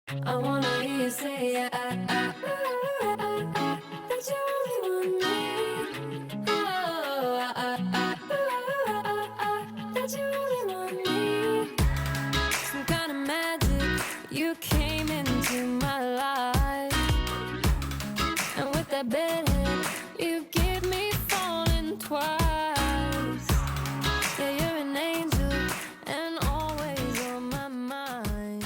I wanna hear you say that you only want me. That you only want me. Some kind of magic, you came into my life, and with that bedhead, you give me falling twice. Yeah, you're an angel and always on my mind.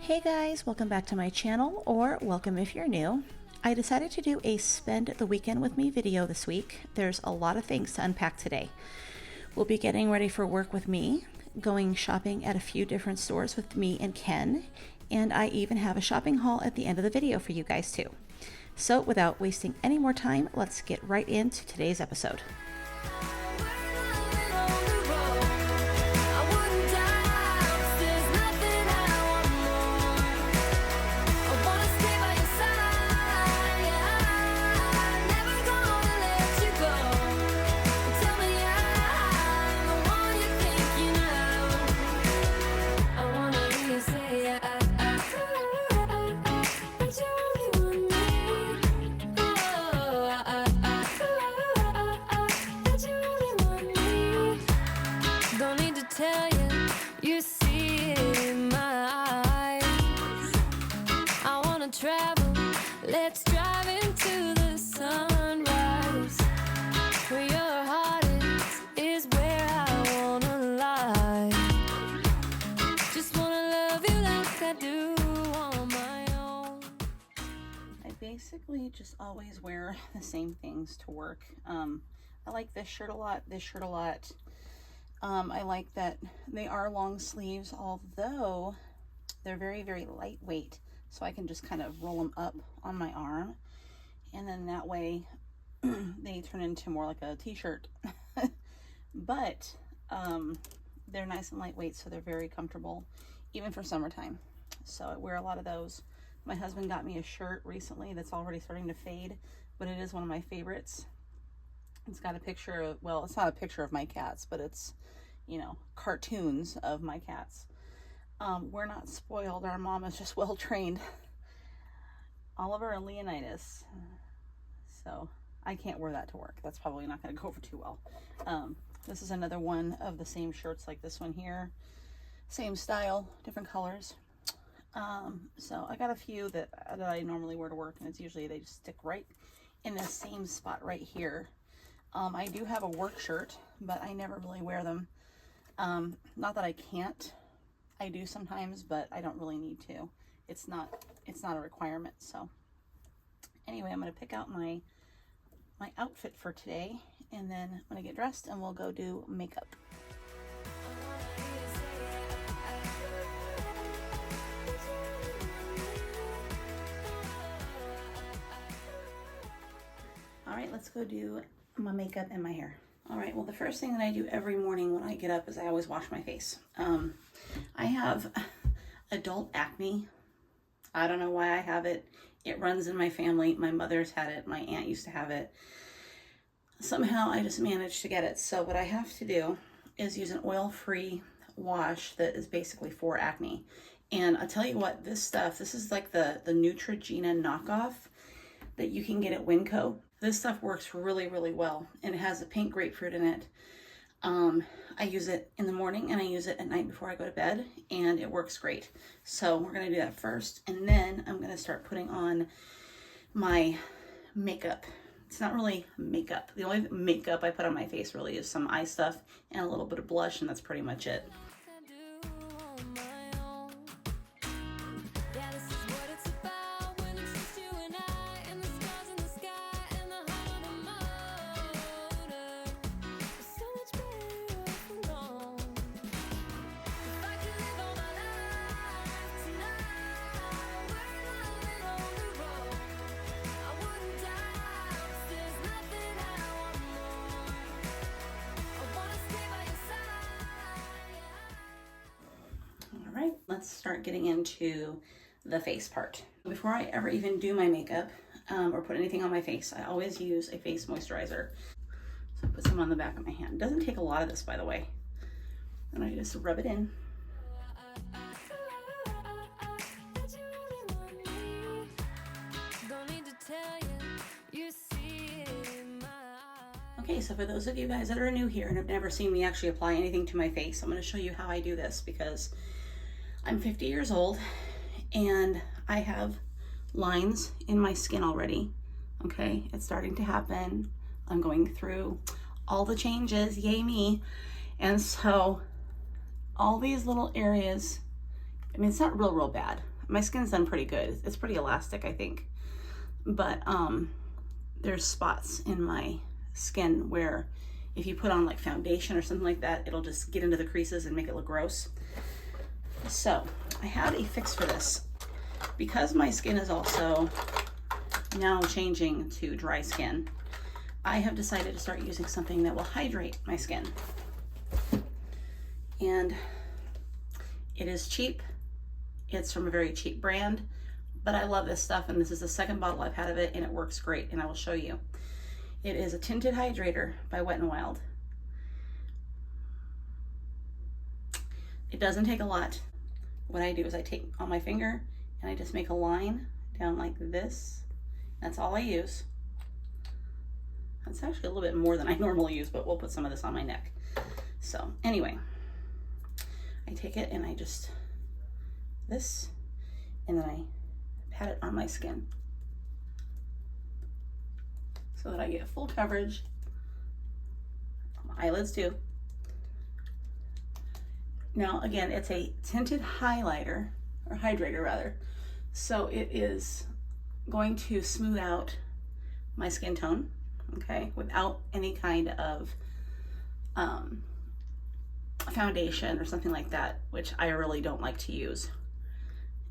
Hey guys, welcome back to my channel, or welcome if you're new. I decided to do a spend the weekend with me video this week. There's a lot of things to unpack today. We'll be getting ready for work with me, going shopping at a few different stores with me and Ken, and I even have a shopping haul at the end of the video for you guys too. So without wasting any more time, let's get right into today's episode. Tell you, you see it in my eyes. I wanna travel, let's drive into the sunrise. Where your heart is where I wanna lie. Just wanna love you like I do on my own. I basically just always wear the same things to work. I like this shirt a lot, this shirt a lot. I like that they are long sleeves, although they're very, very lightweight. So I can just kind of roll them up on my arm. And then that way they turn into more like a t-shirt. But they're nice and lightweight, so they're very comfortable, even for summertime. So I wear a lot of those. My husband got me a shirt recently that's already starting to fade, but it is one of my favorites. It's got a picture of, well, it's not a picture of my cats, but it's, you know, cartoons of my cats. We're not spoiled. Our mom is just well trained. Oliver and Leonidas. So I can't wear that to work. That's probably not going to go over too well. This is another one of the same shirts like this one here. Same style, different colors. So I got a few that I normally wear to work, and it's usually they just stick right in the same spot right here. I do have a work shirt, but I never really wear them. Not that I can't. I do sometimes, but I don't really need to. It's not a requirement. So anyway, I'm going to pick out my outfit for today, and then I'm going to get dressed and we'll go do makeup. All right, let's go do my makeup and my hair. All right, well, the first thing that I do every morning when I get up is I always wash my face. I have adult acne. I don't know why I have it. It runs in my family. My mother's had it. My aunt used to have it. Somehow I just managed to get it. So what I have to do is use an oil-free wash that is basically for acne. And I'll tell you what, this stuff, this is like the Neutrogena knockoff that you can get at Winco. This stuff works really, really well, and it has a pink grapefruit in it. I use it in the morning and I use it at night before I go to bed, and it works great. So we're gonna do that first, and then I'm gonna start putting on my makeup. It's not really makeup. The only makeup I put on my face really is some eye stuff and a little bit of blush, and that's pretty much it. Let's start getting into the face part. Before I ever even do my makeup or put anything on my face, I always use a face moisturizer. So I put some on the back of my hand. It doesn't take a lot of this, by the way. And I just rub it in. Okay, so for those of you guys that are new here and have never seen me actually apply anything to my face, I'm going to show you how I do this because I'm 50 years old and I have lines in my skin already. Okay, it's starting to happen. I'm going through all the changes, yay me. And so all these little areas, I mean, it's not real bad. My skin's done pretty good. It's pretty elastic, I think. But there's spots in my skin where if you put on like foundation or something like that, it'll just get into the creases and make it look gross. So I have a fix for this. Because my skin is also now changing to dry skin, I have decided to start using something that will hydrate my skin. And it is cheap. It's from a very cheap brand, but I love this stuff, and this is the second bottle I've had of it, and it works great, and I will show you. It is a Tinted Hydrator by Wet n Wild. It doesn't take a lot. What I do is I take on my finger and I just make a line down like this. That's all I use. That's actually a little bit more than I normally use, but we'll put some of this on my neck. So anyway, I take it and I just, this, and then I pat it on my skin so that I get full coverage. My eyelids too. Now again, it's a tinted highlighter, or hydrator rather, so it is going to smooth out my skin tone, okay, without any kind of foundation or something like that, which I really don't like to use.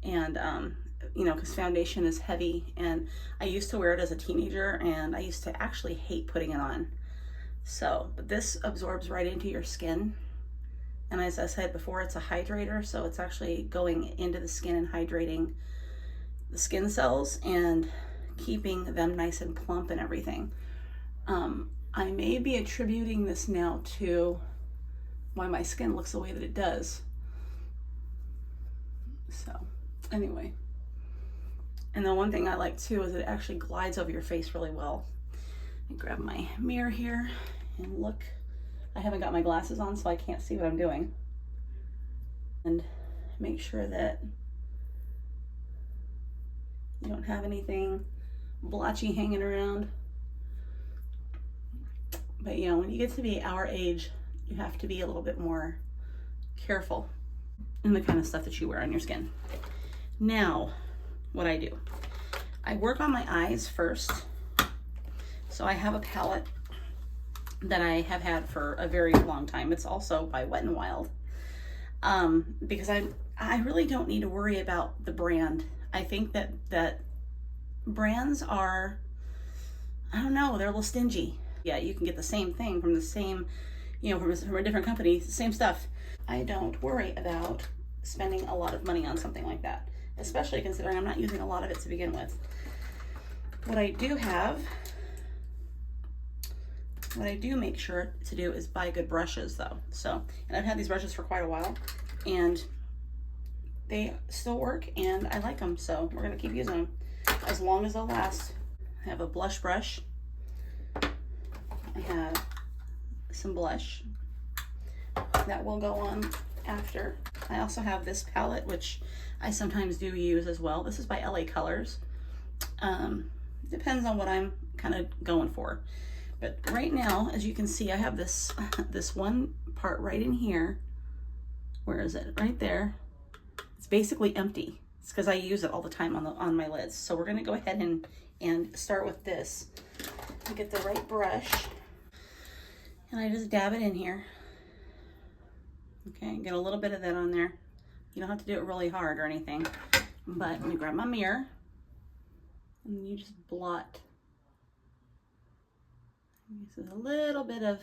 And you know, because foundation is heavy, and I used to wear it as a teenager, and I used to actually hate putting it on. So, but this absorbs right into your skin. And as I said before, it's a hydrator, so it's actually going into the skin and hydrating the skin cells and keeping them nice and plump and everything. I may be attributing this now to why my skin looks the way that it does. So anyway, and the one thing I like too is it actually glides over your face really well. I grab my mirror here and look. I haven't got my glasses on, so I can't see what I'm doing. And make sure that you don't have anything blotchy hanging around. But you know, when you get to be our age, you have to be a little bit more careful in the kind of stuff that you wear on your skin. Now, what I do, I work on my eyes first. So I have a palette that I have had for a very long time. It's also by Wet n Wild. Because I really don't need to worry about the brand. I think that brands are, I don't know, they're a little stingy. Yeah, you can get the same thing from the same, you know, from a different company, same stuff. I don't worry about spending a lot of money on something like that, especially considering I'm not using a lot of it to begin with. What I do make sure to do is buy good brushes though. So, and I've had these brushes for quite a while and they still work and I like them. So we're gonna keep using them as long as they'll last. I have a blush brush. I have some blush that will go on after. I also have this palette, which I sometimes do use as well. This is by LA Colors. Depends on what I'm kind of going for. But right now, as you can see, I have this this one part right in here. Where is it? Right there. It's basically empty. It's because I use it all the time on my lids. So we're gonna go ahead and start with this. I get the right brush, and I just dab it in here. Okay, get a little bit of that on there. You don't have to do it really hard or anything. But let me grab my mirror, and you just blot. This is a little bit of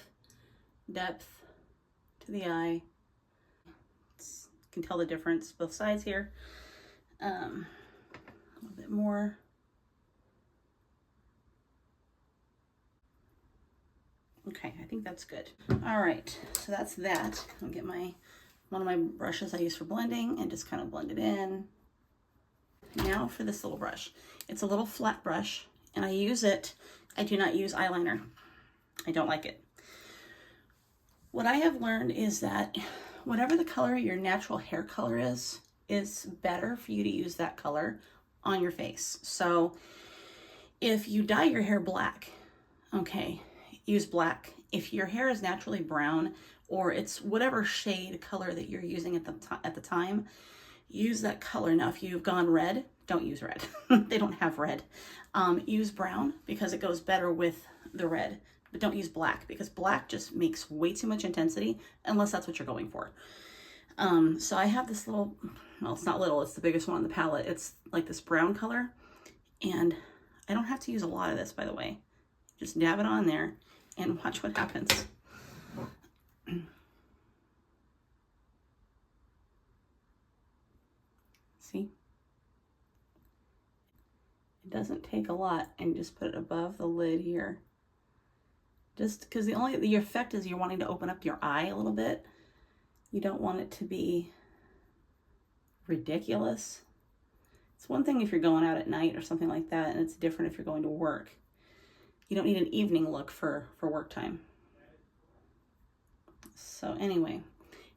depth to the eye. You can tell the difference both sides here. A little bit more. Okay, I think that's good. All right, so that's that. I'll get one of my brushes I use for blending and just kind of blend it in. Now for this little brush. It's a little flat brush, and I do not use eyeliner. I don't like it. What I have learned is that whatever the color your natural hair color is better for you to use that color on your face. So if you dye your hair black, okay, use black. If your hair is naturally brown, or it's whatever shade color that you're using at the time, use that color. Now, if you've gone red, don't use red. They don't have red. Use brown because it goes better with the red, but don't use black because black just makes way too much intensity unless that's what you're going for. So I have this little, well, it's not little, it's the biggest one on the palette. It's like this brown color, and I don't have to use a lot of this, by the way. Just dab it on there and watch what happens. See? It doesn't take a lot, and just put it above the lid here. Just because the effect is you're wanting to open up your eye a little bit. You don't want it to be ridiculous. It's one thing if you're going out at night or something like that, and it's different if you're going to work. You don't need an evening look for work time. So anyway,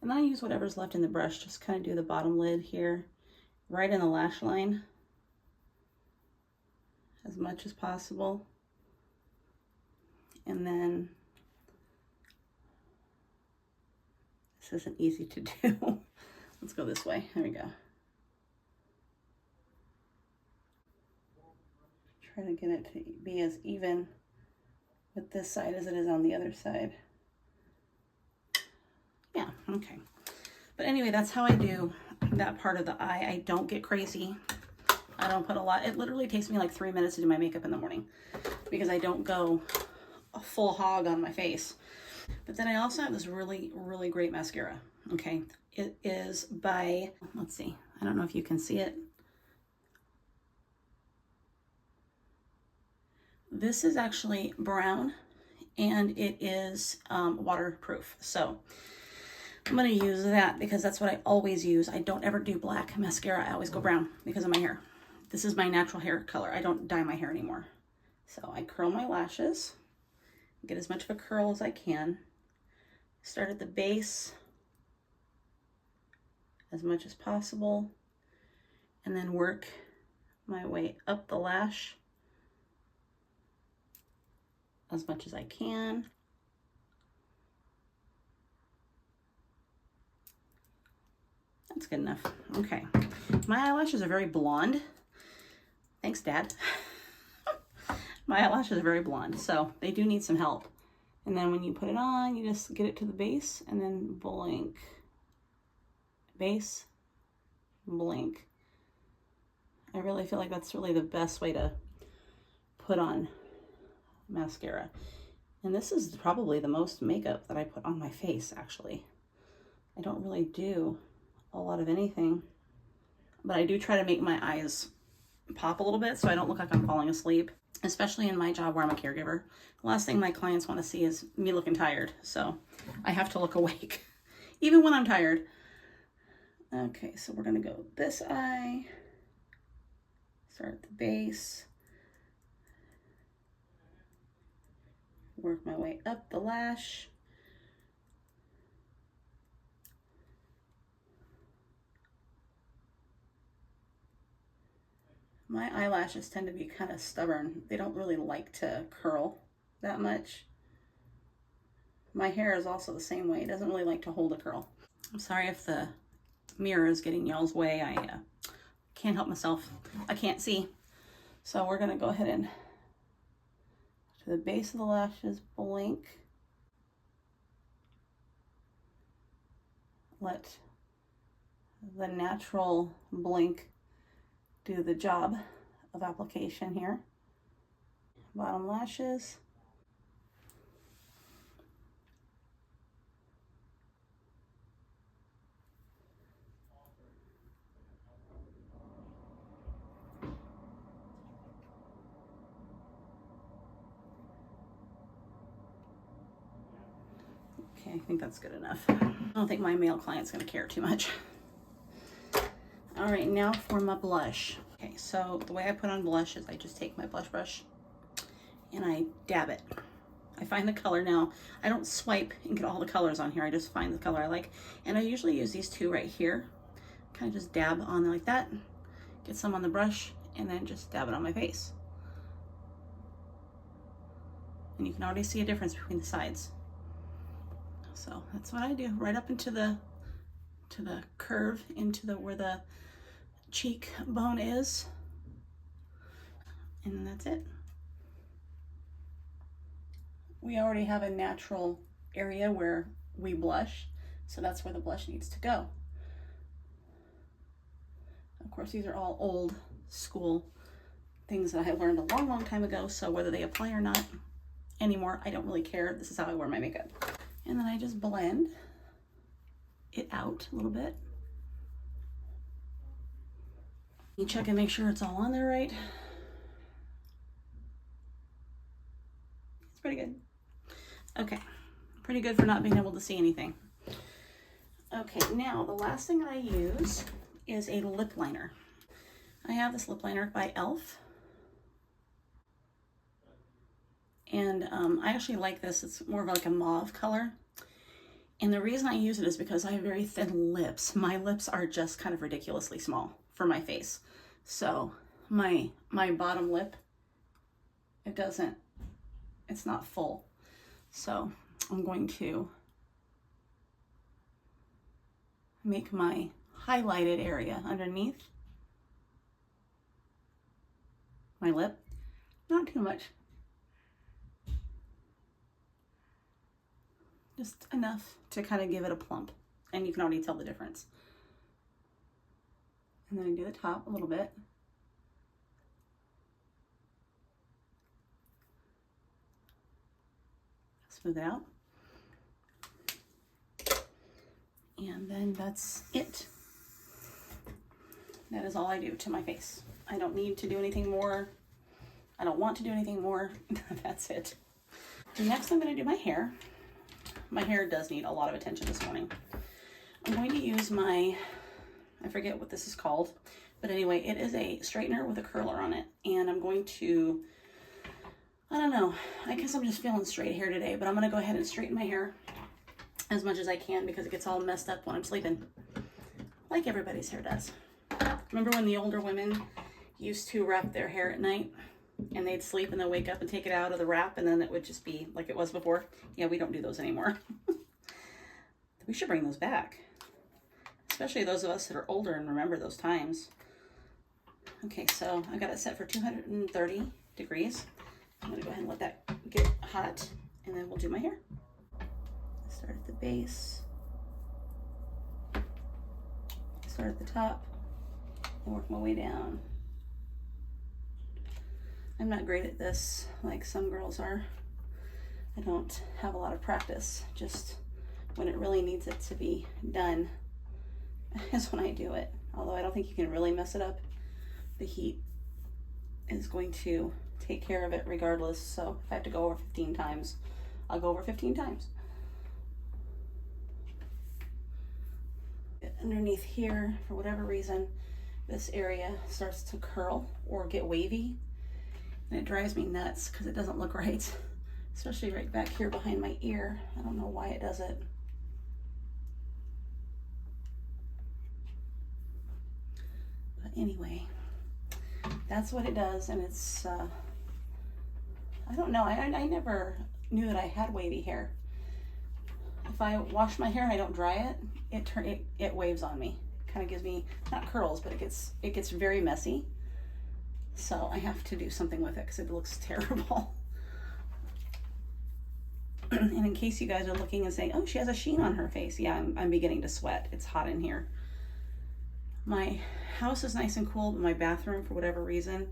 and then I use whatever's left in the brush, just kind of do the bottom lid here, right in the lash line, as much as possible. And then, this isn't easy to do. Let's go this way. There we go. Try to get it to be as even with this side as it is on the other side. Yeah, okay. But anyway, that's how I do that part of the eye. I don't get crazy. I don't put a lot. It literally takes me like 3 minutes to do my makeup in the morning because I don't go a full hog on my face. But then I also have this really, really great mascara. Okay, it is by, let's see, I don't know if you can see it. This is actually brown, and it is waterproof. So I'm going to use that because that's what I always use. I don't ever do black mascara. I always go brown because of my hair. This is my natural hair color. I don't dye my hair anymore. So I curl my lashes, get as much of a curl as I can. Start at the base as much as possible, and then work my way up the lash as much as I can. That's good enough. Okay. My eyelashes are very blonde. Thanks, Dad. My eyelashes are very blonde, so they do need some help. And then when you put it on, you just get it to the base and then blink. Base, blink. I really feel like that's really the best way to put on mascara. And this is probably the most makeup that I put on my face, actually. I don't really do a lot of anything, but I do try to make my eyes pop a little bit so I don't look like I'm falling asleep, especially in my job where I'm a caregiver. The last thing my clients want to see is me looking tired, so I have to look awake, even when I'm tired. Okay, so we're gonna go this eye, start at the base, work my way up the lash, my eyelashes tend to be kind of stubborn. They don't really like to curl that much. My hair is also the same way. It doesn't really like to hold a curl. I'm sorry if the mirror is getting y'all's way. I can't help myself. I can't see. So we're gonna go ahead and to the base of the lashes, blink. Let the natural blink do the job of application here. Bottom lashes. Okay, I think that's good enough. I don't think my male client's gonna care too much. All right, now for my blush. Okay, so the way I put on blush is I just take my blush brush and I dab it. I find the color now. I don't swipe and get all the colors on here. I just find the color I like. And I usually use these two right here. Kind of just dab on there like that. Get some on the brush and then just dab it on my face. And you can already see a difference between the sides. So that's what I do. Right up into the curve, into the where the cheek bone is. And that's it. We already have a natural area where we blush, so that's where the blush needs to go. Of course, these are all old school things that I learned a long, long time ago, so whether they apply or not anymore, I don't really care. This is how I wear my makeup. And then I just blend it out a little bit. You check and make sure it's all on there right. It's pretty good. Okay, pretty good for not being able to see anything. Okay, now the last thing I use is a lip liner. I have this lip liner by e.l.f. And I actually like this. It's more of like a mauve color. And the reason I use it is because I have very thin lips. My lips are just kind of ridiculously small for my face. So my bottom lip, it's not full. So I'm going to make my highlighted area underneath my lip. Not too much. Just enough to kind of give it a plump. And you can already tell the difference. And then I do the top a little bit. Smooth it out. And then that's it. That is all I do to my face. I don't need to do anything more. I don't want to do anything more. That's it. Next, I'm going to do my hair. My hair does need a lot of attention this morning. I'm going to use I forget what this is called, but anyway, it is a straightener with a curler on it. And I'm going to, I don't know, I guess I'm just feeling straight hair today, but I'm going to go ahead and straighten my hair as much as I can because it gets all messed up when I'm sleeping, like everybody's hair does. Remember when the older women used to wrap their hair at night and they'd sleep and they'd wake up and take it out of the wrap and then it would just be like it was before? Yeah, we don't do those anymore. We should bring those back, especially those of us that are older and remember those times. Okay, so I got it set for 230 degrees. I'm gonna go ahead and let that get hot and then we'll do my hair. Start at the base, start at the top, and work my way down. I'm not great at this like some girls are. I don't have a lot of practice. Just when it really needs it to be done is when I do it. Although I don't think you can really mess it up. The heat is going to take care of it regardless. So if I have to go over 15 times, I'll go over 15 times. Underneath here, for whatever reason, this area starts to curl or get wavy. And it drives me nuts because it doesn't look right. Especially right back here behind my ear. I don't know why it does it. But anyway, that's what it does. And it's, I don't know. I never knew that I had wavy hair. If I wash my hair and I don't dry it, it waves on me. Kind of gives me, not curls, but it gets very messy. So I have to do something with it because it looks terrible. And in case you guys are looking and saying, oh, she has a sheen on her face. Yeah, I'm beginning to sweat. It's hot in here. My house is nice and cool, but my bathroom, for whatever reason,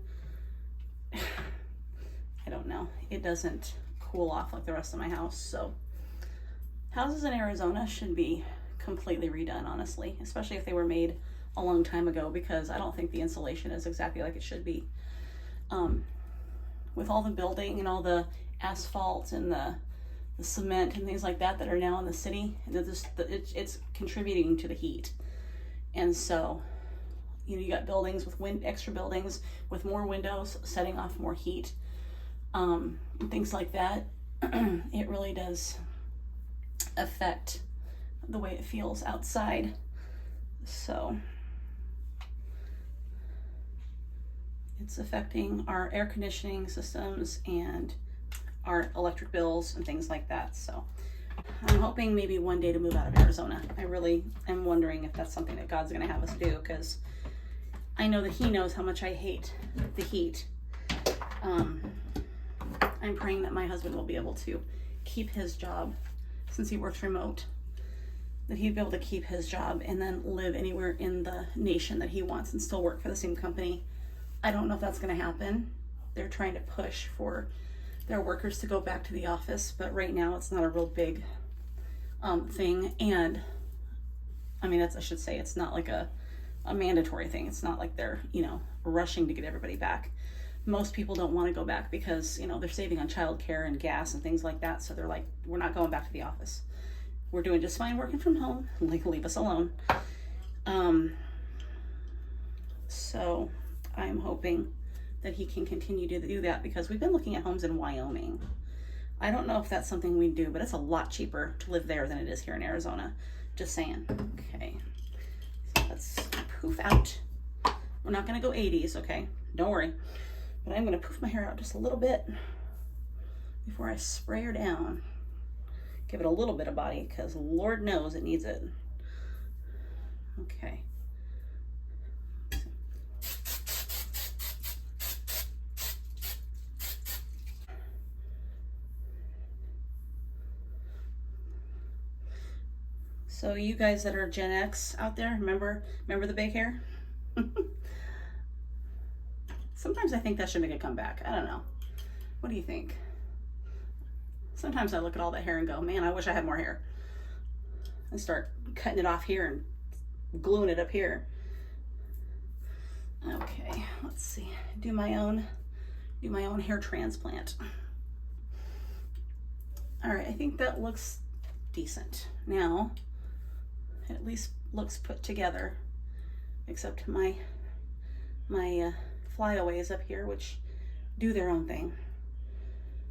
I don't know. It doesn't cool off like the rest of my house. So houses in Arizona should be completely redone, honestly, especially if they were made a long time ago, because I don't think the insulation is exactly like it should be. With all the building and all the asphalt and the cement and things like that are now in the city, it's contributing to the heat. And so, you know, you got buildings with extra buildings with more windows setting off more heat, and things like that. it really does affect the way it feels outside. So it's affecting our air conditioning systems and our electric bills and things like that. So I'm hoping maybe one day to move out of Arizona. I really am wondering if that's something that God's gonna have us do, because I know that He knows how much I hate the heat. I'm praying that my husband will be able to keep his job, since he works remote, that he'd be able to keep his job and then live anywhere in the nation that he wants and still work for the same company. I don't know if that's going to happen. They're trying to push for their workers to go back to the office, but right now it's not a real big thing. And I mean, I should say it's not like a mandatory thing. It's not like they're, rushing to get everybody back. Most people don't want to go back because, they're saving on childcare and gas and things like that. So they're like, we're not going back to the office. We're doing just fine working from home. Like, leave us alone. So I'm hoping that he can continue to do that, because we've been looking at homes in Wyoming. I don't know if that's something we do, but it's a lot cheaper to live there than it is here in Arizona. Just saying. Okay. So let's poof out. We're not going to go 80s, okay? Don't worry. But I'm going to poof my hair out just a little bit before I spray her down. Give it a little bit of body, because Lord knows it needs it. Okay. So you guys that are Gen X out there, remember the big hair? Sometimes I think that should make a comeback. I don't know. What do you think? Sometimes I look at all that hair and go, man, I wish I had more hair. And start cutting it off here and gluing it up here. Okay, let's see. Do my own hair transplant. All right, I think that looks decent. Now, it at least looks put together, except my flyaways up here, which do their own thing.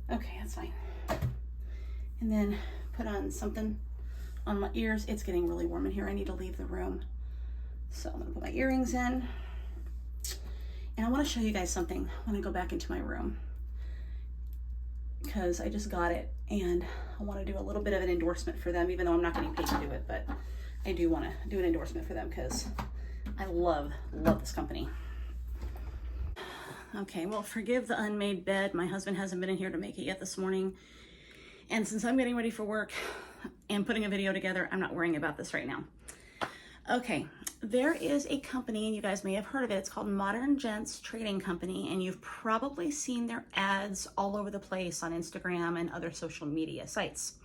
Okay, that's fine. And then put on something on my ears. It's getting really warm in here. I need to leave the room. So I'm gonna put my earrings in. And I wanna show you guys something when I go back into my room, because I just got it and I wanna do a little bit of an endorsement for them, even though I'm not getting paid to do it, but I do wanna do an endorsement for them because I love this company. Okay, well, forgive the unmade bed. My husband hasn't been in here to make it yet this morning. And since I'm getting ready for work and putting a video together, I'm not worrying about this right now. Okay, there is a company, and you guys may have heard of it. It's called Modern Gents Trading Company, and you've probably seen their ads all over the place on Instagram and other social media sites.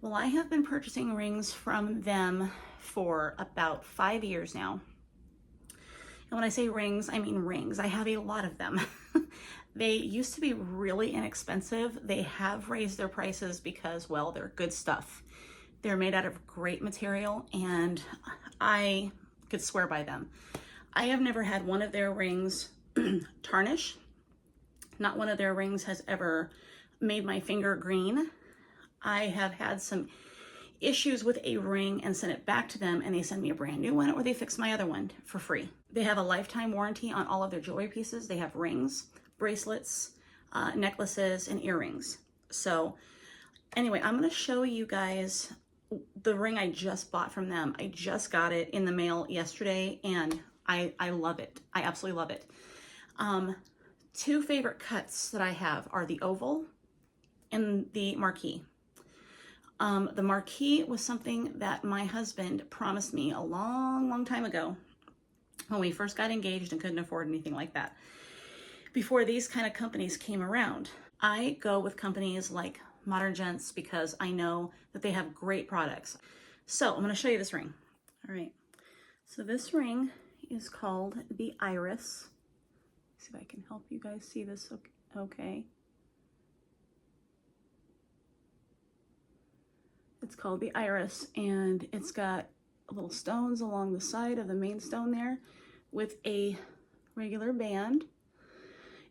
Well, I have been purchasing rings from them for about 5 years now. And when I say rings, I mean rings. I have a lot of them. They used to be really inexpensive. They have raised their prices because, well, they're good stuff. They're made out of great material, and I could swear by them. I have never had one of their rings tarnish. Not one of their rings has ever made my finger green. I have had some issues with a ring and sent it back to them, and they send me a brand new one, or they fix my other one for free. They have a lifetime warranty on all of their jewelry pieces. They have rings, bracelets, necklaces, and earrings. So anyway, I'm gonna show you guys the ring I just bought from them. I just got it in the mail yesterday, and I love it. I absolutely love it. Two favorite cuts that I have are the oval and the marquee. The marquee was something that my husband promised me a long time ago when we first got engaged and couldn't afford anything like that. Before these kind of companies came around, I go with companies like Modern Gents because I know that they have great products. So I'm going to show you this ring. All right. So this ring is called the Iris. Let's see if I can help you guys see this. Okay. It's called the Iris, and it's got little stones along the side of the main stone there with a regular band.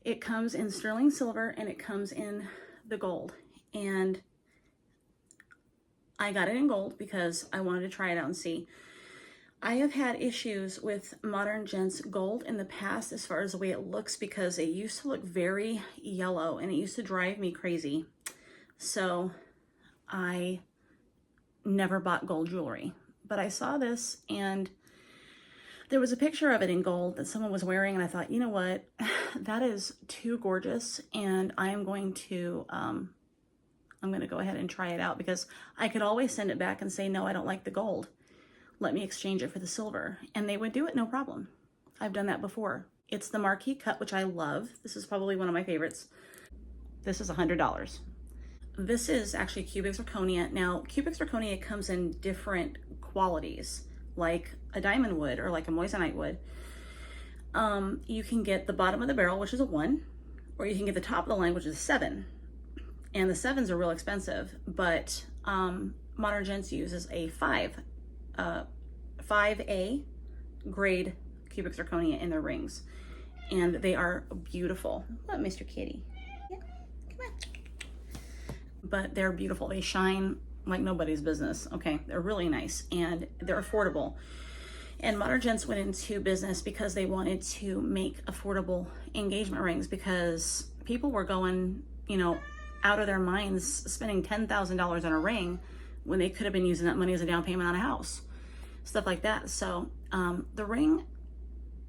It comes in sterling silver, and it comes in the gold. and I got it in gold because I wanted to try it out and see. I have had issues with Modern Gents Gold in the past as far as the way it looks, because it used to look very yellow and it used to drive me crazy. So I never bought gold jewelry, but I saw this and there was a picture of it in gold that someone was wearing, and I thought, you know what, that is too gorgeous, and I am going to go ahead and try it out, because I could always send it back and say, no, I don't like the gold. Let me exchange it for the silver. And they would do it, no problem. I've done that before. It's the Marquee Cut, which I love. This is probably one of my favorites. This is $100. This is actually cubic zirconia. Now, cubic zirconia comes in different qualities, like a diamond would or like a moissanite would. You can get the bottom of the barrel, which is a 1, or you can get the top of the line, which is a 7. And the 7s are real expensive, but Modern Gents uses a 5A grade cubic zirconia in their rings, and they are beautiful. What, Mr. Kitty? Yeah, come on. But they're beautiful. They shine like nobody's business. Okay, they're really nice and they're affordable. And Modern Gents went into business because they wanted to make affordable engagement rings, because people were going, you know, out of their minds spending $10,000 on a ring when they could have been using that money as a down payment on a house, stuff like that. So the ring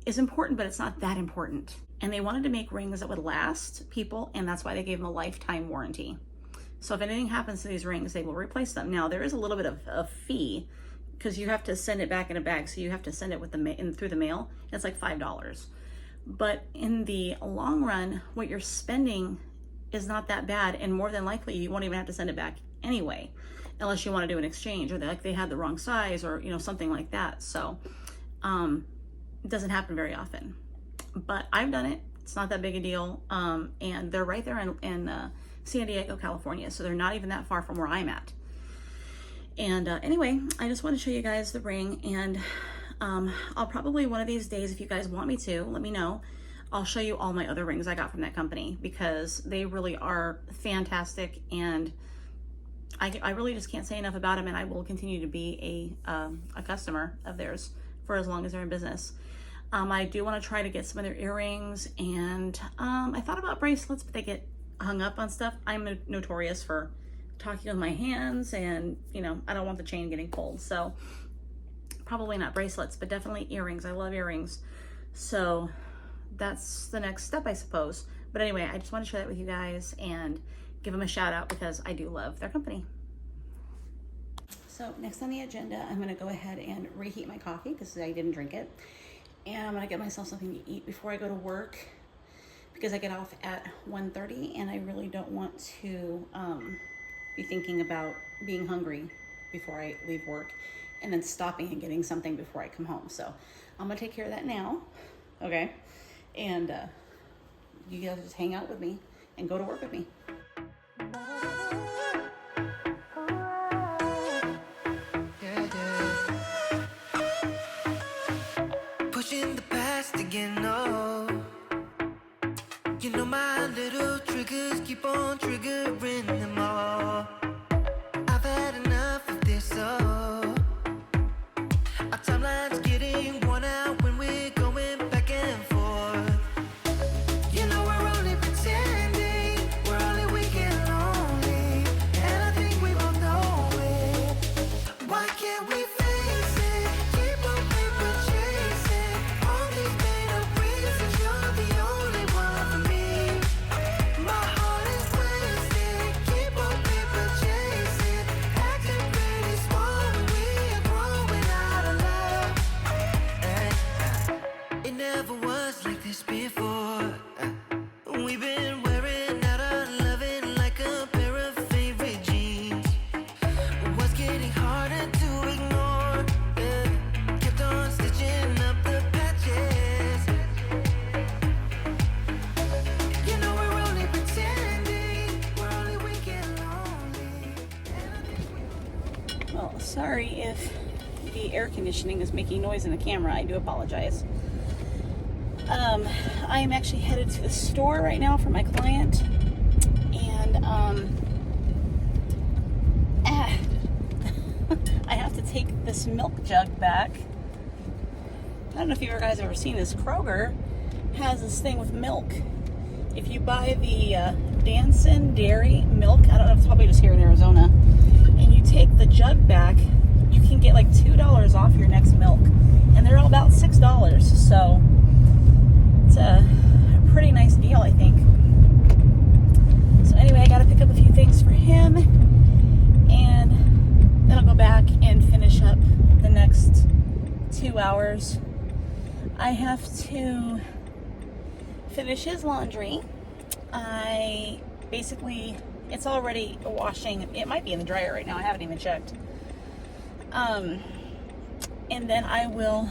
is important, but it's not that important. And they wanted to make rings that would last people, and that's why they gave them a lifetime warranty. So if anything happens to these rings, they will replace them. Now, there is a little bit of a fee, because you have to send it back in a bag. So you have to send it with through the mail. It's like $5. But in the long run, what you're spending is not that bad. And more than likely, you won't even have to send it back anyway, unless you want to do an exchange, or they had the wrong size, or, you know, something like that. So it doesn't happen very often, but I've done it. It's not that big a deal. And they're right there in San Diego, California. So they're not even that far from where I'm at. And anyway, I just want to show you guys the ring, and I'll probably one of these days, if you guys want me to, let me know. I'll show you all my other rings I got from that company, because they really are fantastic, and I really just can't say enough about them, and I will continue to be a customer of theirs for as long as they're in business. I do want to try to get some of their earrings, and I thought about bracelets, but they get hung up on stuff. I'm notorious for talking with my hands, and you know, I don't want the chain getting pulled, so probably not bracelets, but definitely earrings. I love earrings, so that's the next step, I suppose. But anyway, I just want to share that with you guys and give them a shout out, because I do love their company. So next on the agenda, I'm going to go ahead and reheat my coffee, because I didn't drink it, and I'm going to get myself something to eat before I go to work, because I get off at 1:30, and I really don't want to be thinking about being hungry before I leave work and then stopping and getting something before I come home. So I'm gonna take care of that now, okay? And you guys just hang out with me and go to work with me. Pushing the past again, no. You know my little triggers keep on triggering them all. I've had enough of this, so our timeline's getting worn out when we're going back and forth. You know we're only pretending, we're only weak and lonely, and I think we both know it. Why can't we face it? Keep on paper chasing all these made up reasons. You're the only one for me. My heart is wasted. Keep on paper chasing, acting pretty small when we are growing out of love. It never was like this before. We've been wearing out our loving like a pair of favorite jeans. Was getting harder to ignore, yeah. Kept on stitching up the patches. You know we're only pretending, we're only weak and lonely. Well, sorry if the air conditioning is making noise in the camera. I do apologize. I am actually headed to the store right now for my client, and have to take this milk jug back. I don't know if you guys have ever seen this. Kroger has this thing with milk. If you buy the Danson dairy milk, I don't know if it's probably just here in Arizona, and you take the jug back, you can get like $2 off your next milk. And they're all about $6. So it's a pretty nice deal, I think. So anyway, I got to pick up a few things for him. And then I'll go back and finish up the next 2 hours. I have to finish his laundry. It's already washing. It might be in the dryer right now. I haven't even checked. And then I will,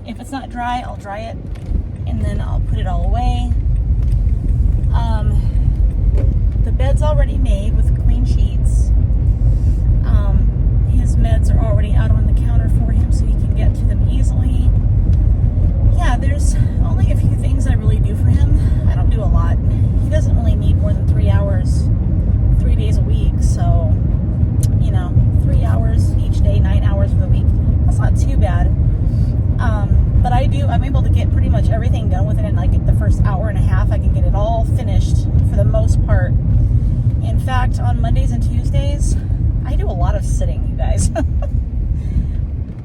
if it's not dry, I'll dry it, and then I'll put it all away. The bed's already made with clean sheets. His meds are already out on the counter for him so he can get to them easily. Yeah, there's only a few things I really do for him. I don't do a lot. He doesn't really need more than 3 hours, 3 days a week. So, 3 hours each day, 9 hours for the week. That's not too bad. But I'm able to get pretty much everything done within like the first hour and a half. I can get it all finished for the most part. In fact, on Mondays and Tuesdays, I do a lot of sitting, you guys.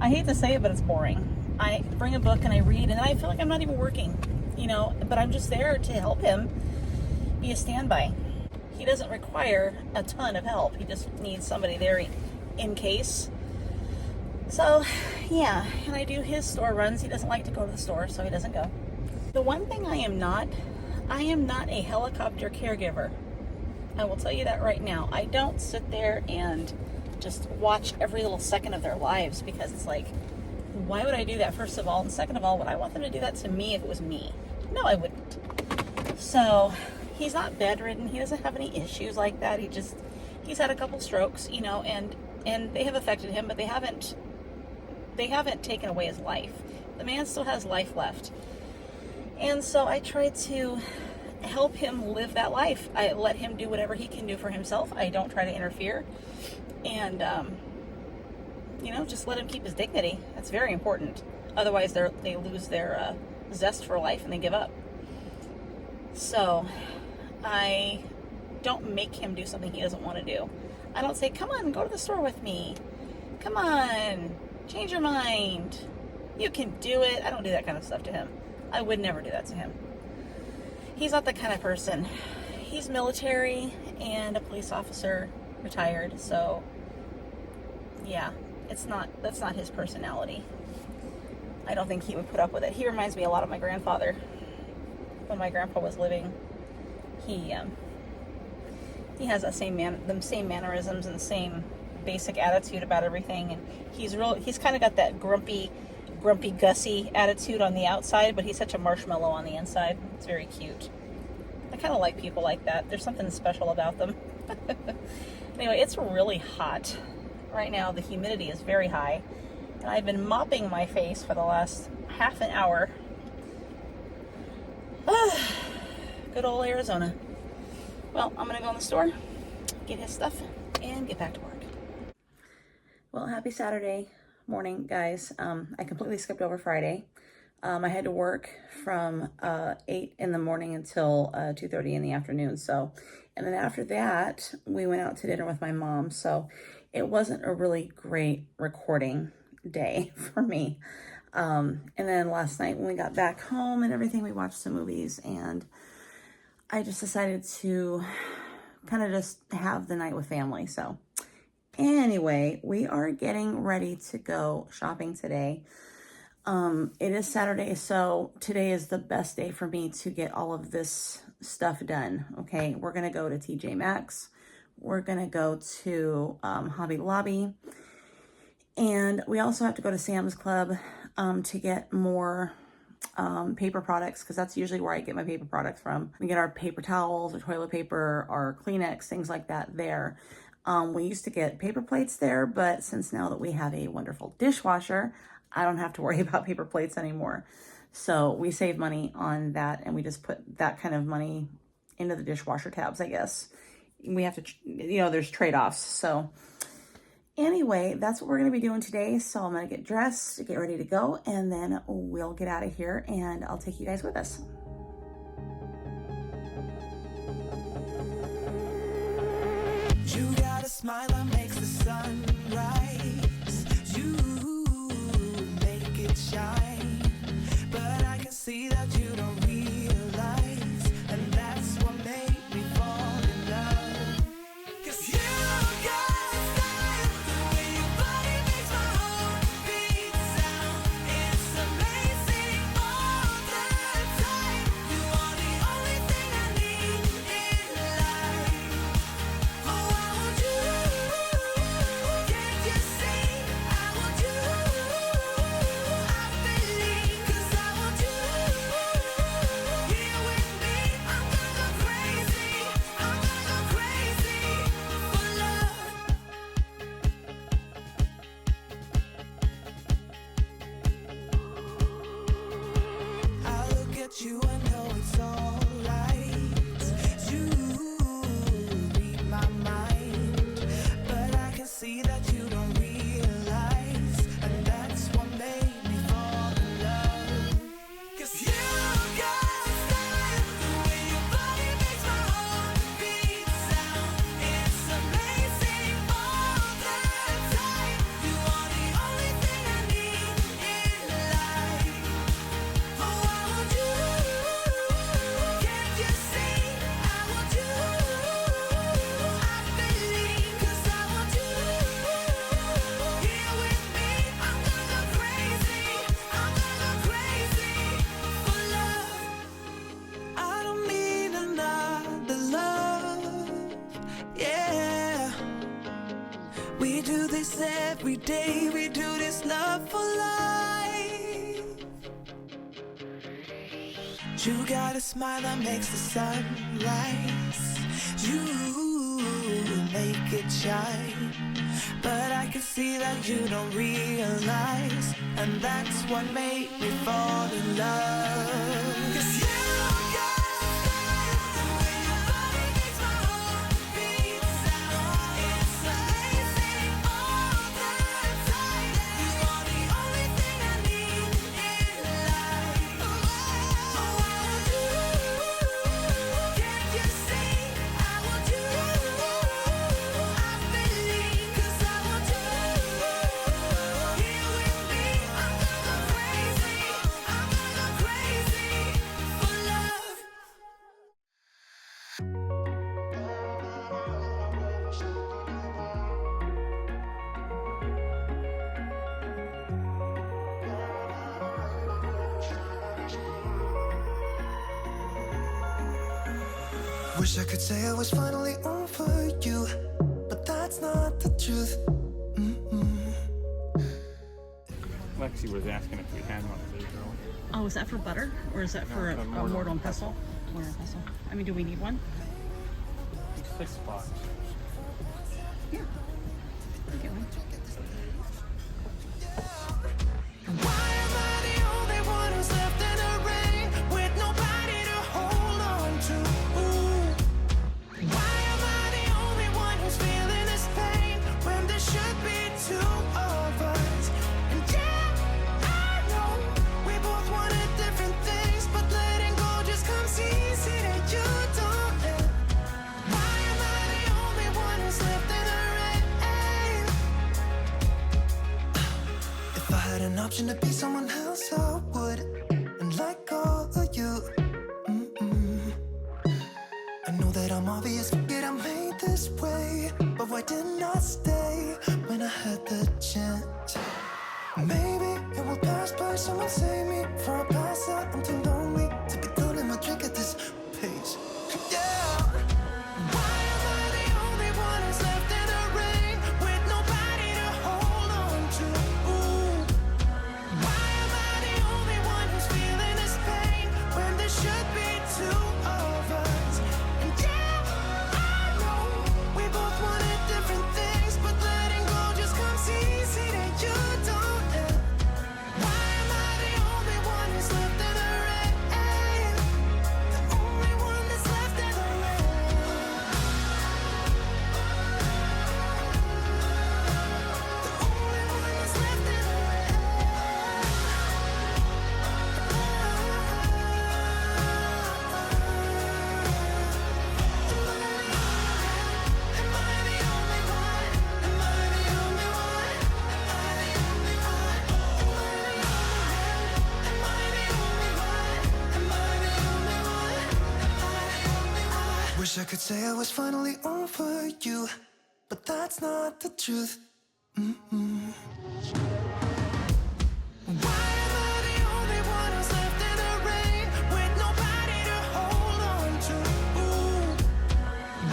I hate to say it, but it's boring. I bring a book and I read, and then I feel like I'm not even working, but I'm just there to help him be a standby. He doesn't require a ton of help. He just needs somebody there in case. So, yeah, and I do his store runs. He doesn't like to go to the store, so he doesn't go. The one thing I am not a helicopter caregiver. I will tell you that right now. I don't sit there and just watch every little second of their lives, because it's like, why would I do that, first of all? And second of all, would I want them to do that to me if it was me? No, I wouldn't. So, he's not bedridden. He doesn't have any issues like that. He's had a couple strokes, and they have affected him, but they haven't taken away his life. The man still has life left. And so I try to help him live that life. I let him do whatever he can do for himself. I don't try to interfere. And, just let him keep his dignity. That's very important. Otherwise, they lose their zest for life and they give up. So I don't make him do something he doesn't want to do. I don't say, come on, go to the store with me. Come on, change your mind. You can do it. I don't do that kind of stuff to him. I would never do that to him. He's not the kind of person. He's military and a police officer, retired. So, yeah, that's not his personality. I don't think he would put up with it. He reminds me a lot of my grandfather. When my grandpa was living, he has the same mannerisms and the same basic attitude about everything. And he's kind of got that grumpy Gussie attitude on the outside, but he's such a marshmallow on the inside. It's very cute. I kind of like people like that. There's something special about them. Anyway, it's really hot right now. The humidity is very high, and I've been mopping my face for the last half an hour. Good old Arizona. Well, I'm gonna go in the store, get his stuff, and get back to work. Well, happy Saturday morning, guys. I completely skipped over Friday. I had to work from 8 in the morning until 2:30 in the afternoon. So, and then after that, we went out to dinner with my mom. So it wasn't a really great recording day for me. And then last night when we got back home and everything, we watched some movies, and I just decided to kind of just have the night with family. So anyway, we are getting ready to go shopping today. It is Saturday, so today is the best day for me to get all of this stuff done. Okay, we're gonna go to TJ Maxx. We're gonna go to Hobby Lobby, and we also have to go to Sam's Club to get more paper products, because that's usually where I get my paper products from. We get our paper towels, our toilet paper, our Kleenex, things like that there. We used to get paper plates there, but since now that we have a wonderful dishwasher, I don't have to worry about paper plates anymore. So we save money on that, and we just put that kind of money into the dishwasher tabs, I guess. We have to, there's trade-offs. So Anyway, that's what we're going to be doing today. So I'm going to get dressed, get ready to go, and then we'll get out of here and I'll take you guys with us. You got a smile that makes the sun rise. You make it shine. But I can see that you don't realize, and that's what made me fall in love. 'Cause you got style, the way your body makes my heart beat sound. It's amazing all the time. You are the only thing I need in life. Oh, I want you. Can't you see? I want you. I believe, 'cause I want you. Here with me, I'm gonna go crazy. I'm gonna go crazy for love. I look at you and know it's alright. You read my mind, but I can see that you don't realize, and that's what made me fall in love. 'Cause you got style, the way your body makes my heart beat sound. It's amazing all the time. You are the only thing I need in life. Oh, I want you. Can't you see? I want you. I believe, 'cause I want you. Here with me, I'm gonna go crazy. I'm gonna go crazy for love. I don't need another love. Yeah. We do this every day. We do this love for life. You got a smile that makes the sun rise. You make it shine. But I can see that you don't realize, and that's what made me fall in love. 'Cause you got style, the way your body makes my heart beat sound. It's amazing all the time. You are the only thing I need in life. Oh, I want you. Can't you see? I want you. I believe, 'cause I want you. Here with me, I'm gonna go crazy. I'm gonna go crazy for love. Wish I could say I was finally over you, but that's not the truth. Lexi was asking if we had one of these earlier. Oh, is that for butter or is that for it's a a mortar mortar and and pestle? Mortar and pestle. I mean, do we need one? $6. Yeah. I'll get one. Why am I the only one who's left in the rain with nobody to hold on to? Why am I the only one who's feeling this pain when there should be two of us? And yeah, I know we both wanted different things, but letting go just comes easy that you don't. Why am I the only one who's left in the rain? If I had an option to be someone else, I would. And like all of you, I know that I'm obvious, forget I'm made this way. But why didn't I stay when I had the chance? Maybe it will pass by, someone save me for a pass out. I'm too lonely to be done in my drink at this pace. Yeah. Why am I the only one who's left in the rain with nobody to hold on to? Why am I the only one who's feeling this pain when there should be two of us? And yeah, I know we both wanted different things, but letting go just comes easy that you don't. Why am I the only one who's left in the rain? wish I could say I was finally over you, but that's not the truth. Mm-mm. Why am I the only one who's left in the rain with nobody to hold on to?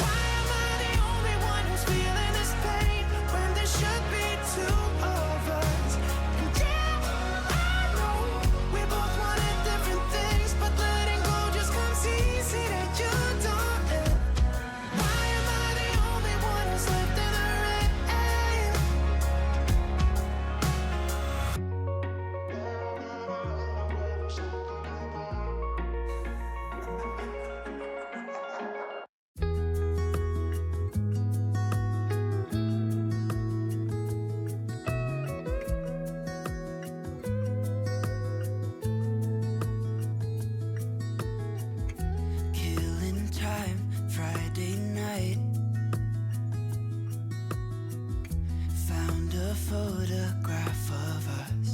Why am I the only one who's feeling this pain when there should be two of us? And yeah, I know we both wanted different things, but letting go just comes easy that you don't. Why am I the only one who's left in the rain? Killing time, Friday night. Found a photograph of us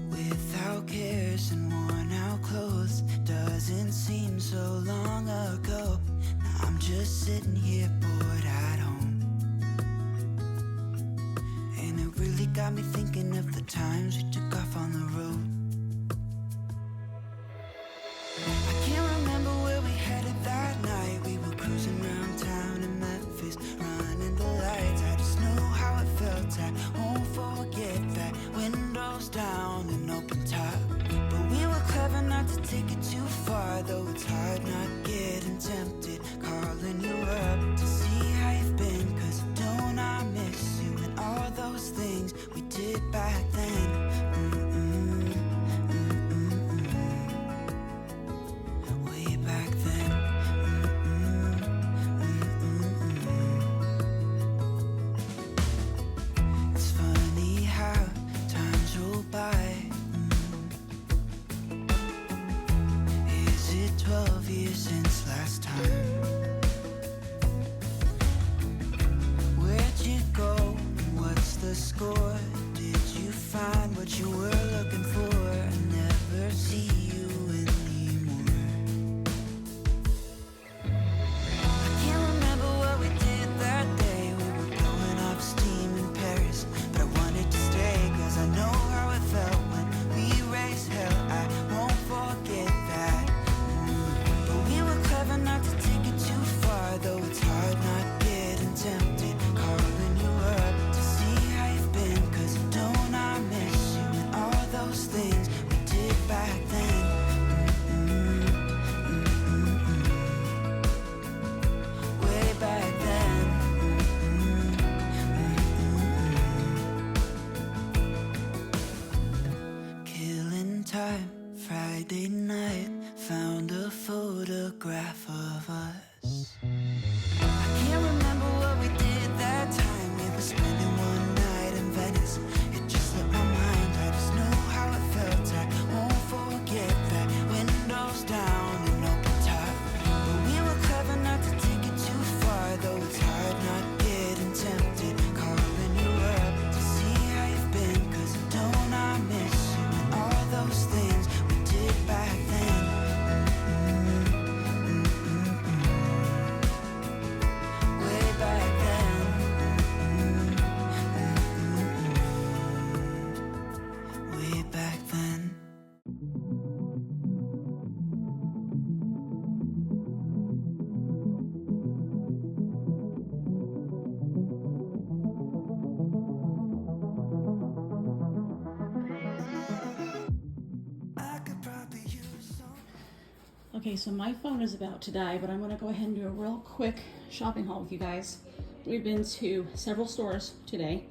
without cares and worn out clothes. Doesn't seem so long ago. Now I'm just sitting here bored at home, and it really got me thinking of the times we took off on the road. I can't remember where we headed that night. We were cruising around town in Memphis, running the lights. I just know how it felt. I won't forget that. Windows down and open top. But we were clever not to take it too far, though it's hard not getting tempted. Calling you up to see how you've been, 'cause don't I miss you and all those things we did back then. Way back then. It's funny how times roll by. Is it 12 years since last time? Where'd you go? What's the score? Did you find what you were looking for? I never see you anymore. I can't remember what we did that day. We were blowing off steam in Paris, but I wanted to stay, 'cause I know how it felt when we raised hell. I won't forget that. But we were clever not to take it too far, though it's hard not getting tempted. Calling you up to see how you've been, 'cause don't I miss you and all those things we did back then. Way back then. Killing time, Friday night. Found a photograph of us. I can't remember what we did that time. We were spending one night in Venice. It just slipped my mind. I just know how it felt. I won't forget that. Windows down and open top. But we were clever not to take it too far, though it's hard not getting tempted. Calling you up to see how you've been, 'cause don't I miss you and all those things we did back then. Way back then. Way back then. I could probably use some. Okay, so my phone is about to die, but I'm gonna go ahead and do a real quick shopping haul with you guys. We've been to several stores today.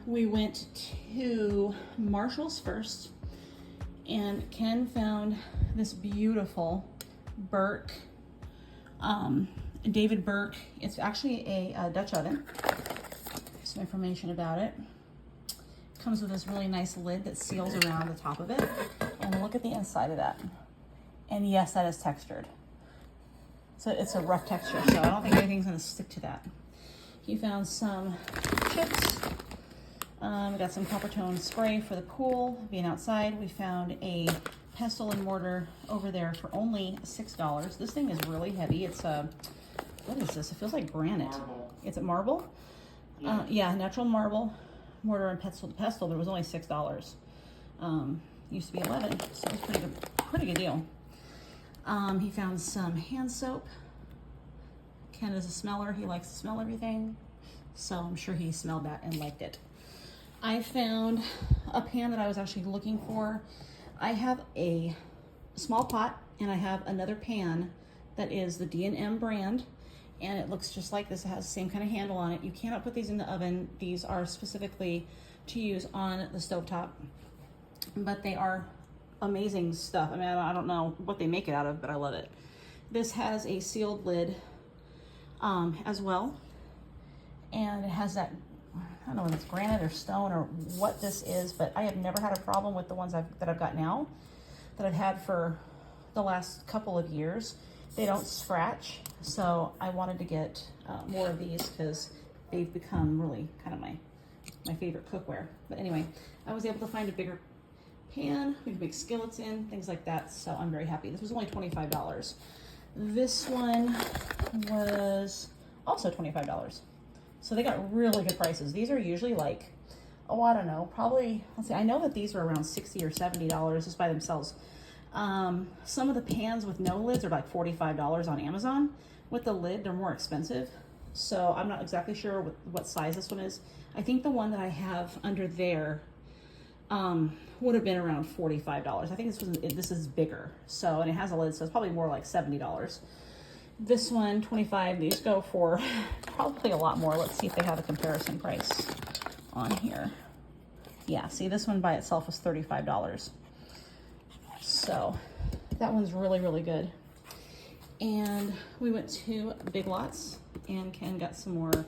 We went to Marshall's first, and Ken found this beautiful Burke, David Burke. It's actually a Dutch oven. Some information about it. Comes with this really nice lid that seals around the top of it. And look at the inside of that. And yes, that is textured. So it's a rough texture, so I don't think anything's gonna stick to that. He found some chips. We got some copper tone spray for the pool, being outside. We found a pestle and mortar over there for only $6. This thing is really heavy. It's a, what is this? It feels like granite. Marble. Is it marble? Yeah. Yeah, natural marble, mortar and pestle, but it was only $6. Used to be 11, so it was pretty good deal. He found some hand soap. Ken is a smeller. He likes to smell everything, so I'm sure he smelled that and liked it. I found a pan that I was actually looking for. I have a small pot and I have another pan that is the D&M brand, and it looks just like this. It has the same kind of handle on it. You cannot put these in the oven. These are specifically to use on the stovetop, but they are amazing stuff. I mean, I don't know what they make it out of, but I love it. This has a sealed lid as well, and it has that, I don't know if it's granite or stone or what this is, but I have never had a problem with the ones that I've got now, that I've had for the last couple of years. They don't scratch, so I wanted to get more of these because they've become really kind of my favorite cookware. But anyway, I was able to find a bigger pan. We can make skillets in, things like that, so I'm very happy. This was only $25. This one was also $25. So they got really good prices. These are usually like, oh, I don't know, probably, let's see, I know that these are around $60 or $70 just by themselves. Some of the pans with no lids are like $45 on Amazon. With the lid, they're more expensive. So I'm not exactly sure what size this one is. I think the one that I have under there would have been around $45. I think this is bigger. So, and it has a lid, so it's probably more like $70. This one, $25. These go for probably a lot more. Let's see if they have a comparison price on here. Yeah, see, this one by itself is $35. So that one's really, really good. And we went to Big Lots, and Ken got some more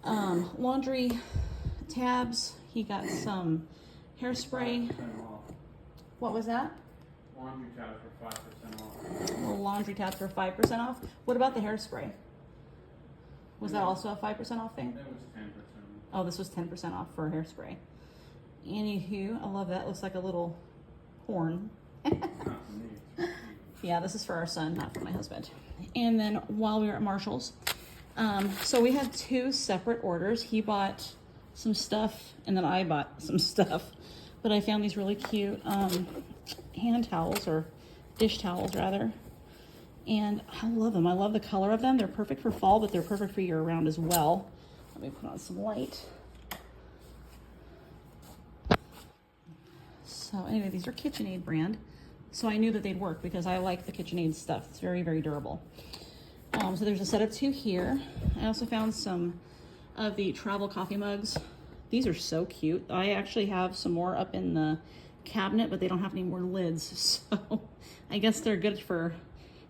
laundry tabs. He got some hairspray. What was that? Laundry tabs for 5% off. Little laundry tabs for 5% off. What about the hairspray? Was that also a 5% off thing? That was 10%. Oh, this was 10% off for hairspray. Anywho, I love that. It looks like a little horn. Not for me. Yeah, this is for our son, not for my husband. And then while we were at Marshall's, so we had two separate orders. He bought some stuff, and then I bought some stuff. But I found these really cute hand towels, or dish towels rather. And I love them. I love the color of them. They're perfect for fall, but they're perfect for year round as well. Let me put on some light. So anyway, these are KitchenAid brand. So I knew that they'd work because I like the KitchenAid stuff. It's very, very durable. So there's a set of two here. I also found some of the travel coffee mugs. These are so cute. I actually have some more up in the cabinet, but they don't have any more lids. So I guess they're good for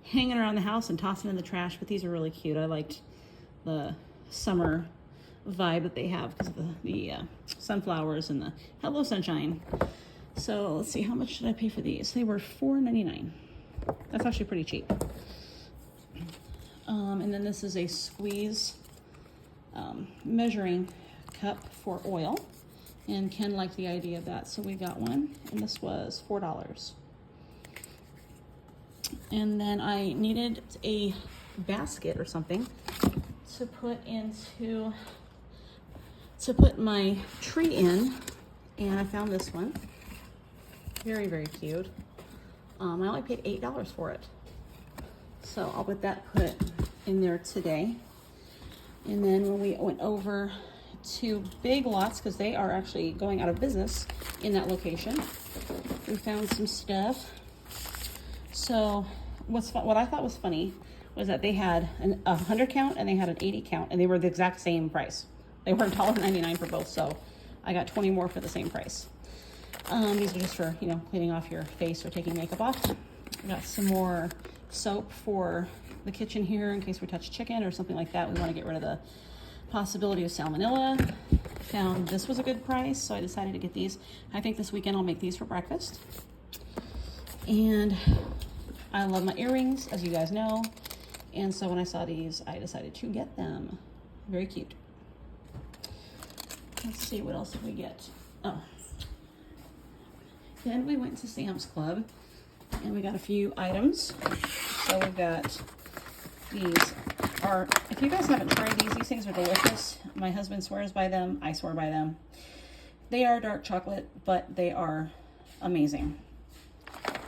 hanging around the house and tossing in the trash, but these are really cute. I liked the summer vibe that they have because of the sunflowers and the hello sunshine. So let's see, how much did I pay for these? They were $4.99. That's actually pretty cheap. And then this is a squeeze measuring cup for oil, and Ken liked the idea of that, so we got one, and this was $4. And then I needed a basket or something to put my tree in, and I found this one. Very, very cute. I only paid $8 for it. So I'll get that put in there today. And then when we went over to Big Lots, because they are actually going out of business in that location, we found some stuff. So what I thought was funny was that they had a 100 count and they had an 80 count, and they were the exact same price. They were $1.99 for both, so I got 20 more for the same price. These are just for, you know, cleaning off your face or taking makeup off. I got some more soap for the kitchen here in case we touch chicken or something like that. We want to get rid of the possibility of salmonella. Found this was a good price, so I decided to get these. I think this weekend I'll make these for breakfast. And I love my earrings, as you guys know. And so when I saw these, I decided to get them. Very cute. Let's see, what else did we get? Oh. Then we went to Sam's Club and we got a few items. So we got these are, if you guys haven't tried these things are delicious. My husband swears by them. I swear by them. They are dark chocolate, but they are amazing.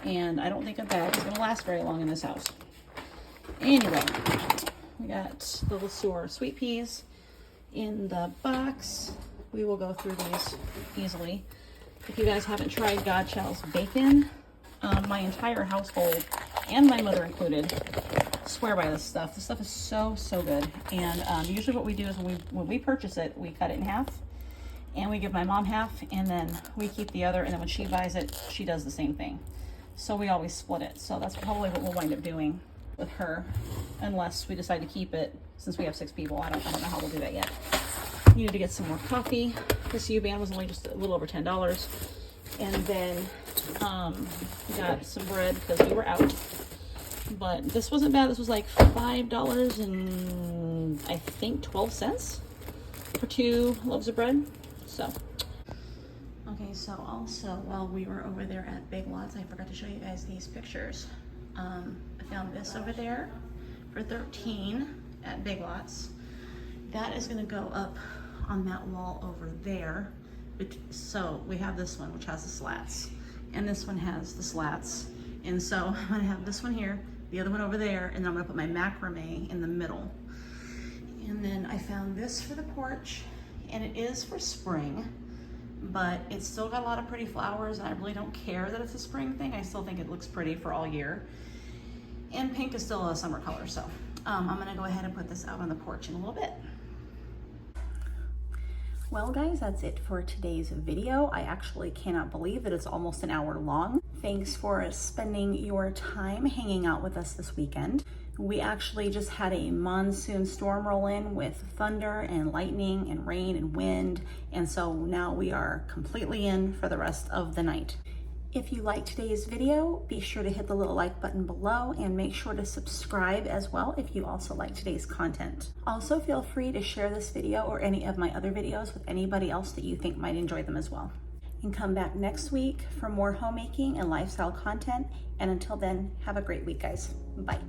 And I don't think a bag is going to last very long in this house. Anyway, we got the LeSueur sweet peas in the box. We will go through these easily. If you guys haven't tried Godchild's bacon, my entire household, and my mother included, swear by this stuff. This stuff is so good. And usually what we do is when we purchase it, we cut it in half, and we give my mom half, and then we keep the other, and then when she buys it, she does the same thing. So we always split it. So that's probably what we'll wind up doing with her, unless we decide to keep it since we have 6 people. I don't know how we'll do that yet. Needed to get some more coffee. This U-Band was only just a little over $10. And then we got some bread because we were out. But this wasn't bad. This was like $5 and I think 12 cents for 2 loaves of bread. So, okay, so also while we were over there at Big Lots, I forgot to show you guys these pictures. I found this over there for $13 at Big Lots. That is gonna go up on that wall over there. So we have this one, which has the slats, and this one has the slats. And so I'm gonna have this one here, the other one over there, and then I'm gonna put my macrame in the middle. And then I found this for the porch, and it is for spring, but it's still got a lot of pretty flowers, and I really don't care that it's a spring thing. I still think it looks pretty for all year. And pink is still a summer color, so I'm gonna go ahead and put this out on the porch in a little bit. Well guys, that's it for today's video. I actually cannot believe that it's almost an hour long. Thanks for spending your time hanging out with us this weekend. We actually just had a monsoon storm roll in with thunder and lightning and rain and wind, and so now we are completely in for the rest of the night. If you liked today's video, be sure to hit the little like button below and make sure to subscribe as well if you also like today's content. Also, feel free to share this video or any of my other videos with anybody else that you think might enjoy them as well. And come back next week for more homemaking and lifestyle content. And until then, have a great week, guys. Bye.